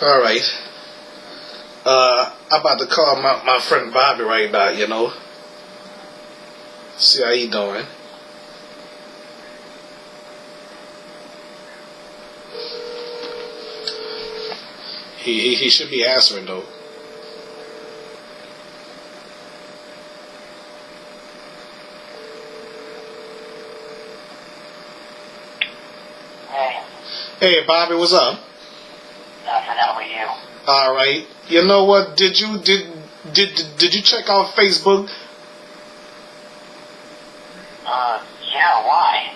All right. I'm about to call my friend Bobby right now, you know. See how he doing. He should be answering though. Hey. Hey Bobby, what's up? Nothing. How about you? All right. You know what? Did you check out Facebook? Yeah. Why?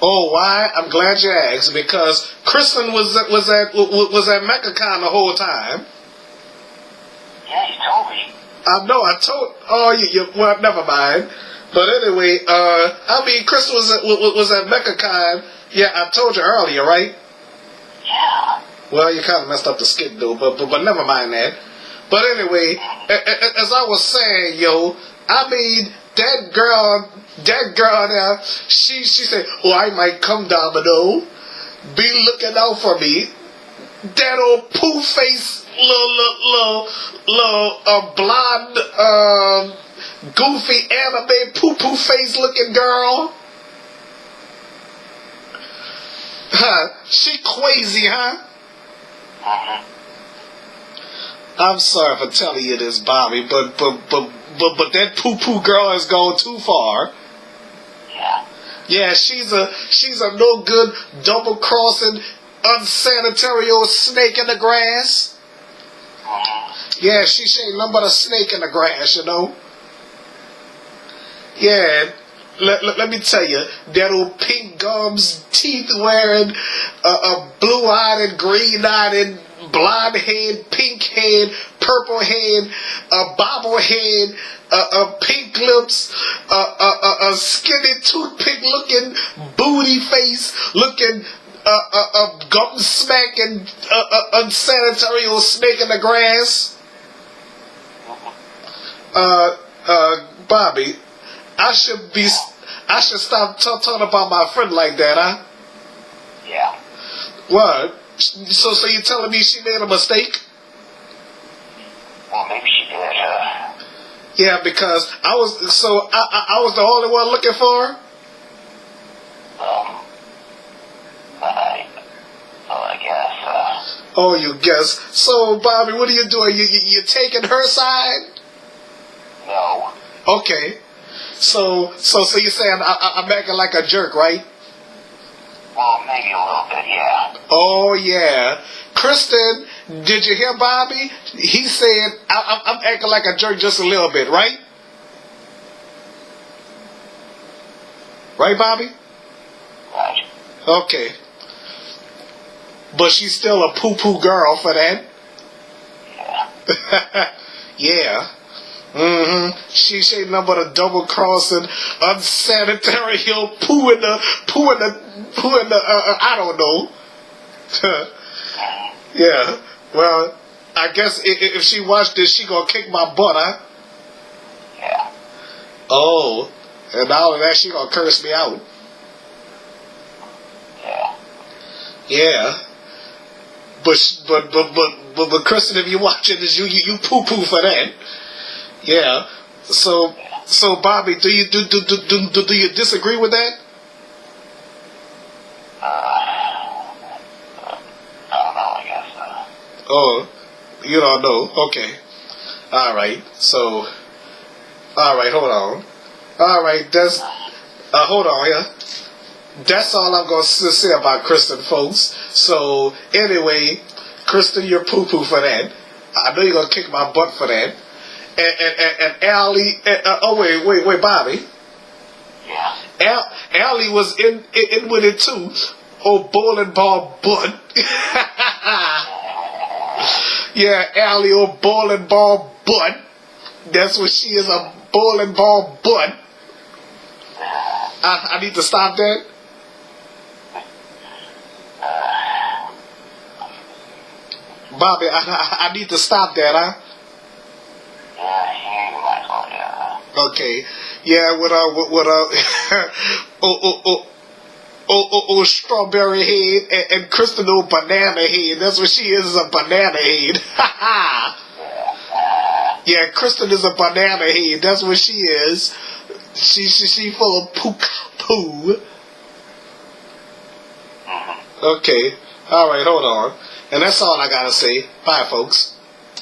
Oh, why? I'm glad you asked because Kristen was at MechaCon the whole time. Yeah, you told me. I know. I told. Oh, well, never mind. But anyway, I mean, Kristen was at MechaCon. Yeah, I told you earlier, right? Yeah. Well, you kind of messed up the skit though, but never mind that. But anyway, as I was saying, yo, I mean that girl there, she said, "Oh, I might come, Domino. Be looking out for me." That old poo face, little blonde, goofy anime poo face looking girl. Huh? She crazy, huh? Mm-hmm. I'm sorry for telling you this, Bobby, but that poo girl has gone too far. Yeah. Yeah, she's a no good, double crossing, unsanitary old snake in the grass. Mm-hmm. Yeah, she ain't nothing but a snake in the grass, you know. Yeah, let me tell you, that old pink gums, teeth wearing, blue eyed and green eyed and blonde head, pink head, purple head, bobble head, pink lips, a skinny toothpick looking booty face looking gum smacking unsanitary old snake in the grass. Bobby, I should stop talking about my friend like that, huh? Yeah. What? So you're telling me she made a mistake? Well, maybe she did. Yeah, because I was the only one looking for her. I guess. Oh, you guess. So, Bobby, what are you doing? You taking her side? No. Okay. So you're saying I'm acting like a jerk, right? Well, maybe a little bit, yeah. Oh yeah. Kristen, did you hear Bobby? He said I'm acting like a jerk just a little bit, right? Right, Bobby? Right. Okay. But she's still a poo girl for that. Yeah. Yeah. Mm-hmm. She ain't nothing but a double crossing, unsanitary hill poo in the I don't know. Yeah. Well, I guess if she watched this, she gonna kick my butt, huh? Yeah. Oh, and all of that, she gonna curse me out. Yeah. Yeah. But Kristen, if you watching this, you poo for that. Yeah. So Bobby, do you disagree with that? I don't know, I guess. Oh, you don't know. Okay. All right. So, all right. Hold on. All right. That's hold on. Yeah. That's all I'm gonna say about Kristen, folks. So anyway, Kristen, you're poo for that. I know you're gonna kick my butt for that. And Allie, oh wait, Bobby. Yeah. Allie was in with it too. Oh, bowling ball butt. Yeah, Allie, oh, bowling ball butt. That's what she is, a bowling ball butt. I need to stop that. Bobby, I need to stop that, huh? Yeah, you might as well, yeah. Okay. Yeah, or strawberry head, and Kristen old banana head. That's what she is a banana head. Ha ha. Yeah, Kristen is a banana head. That's what she is. She full of poo. Okay. All right. Hold on. And that's all I gotta say. Bye, folks.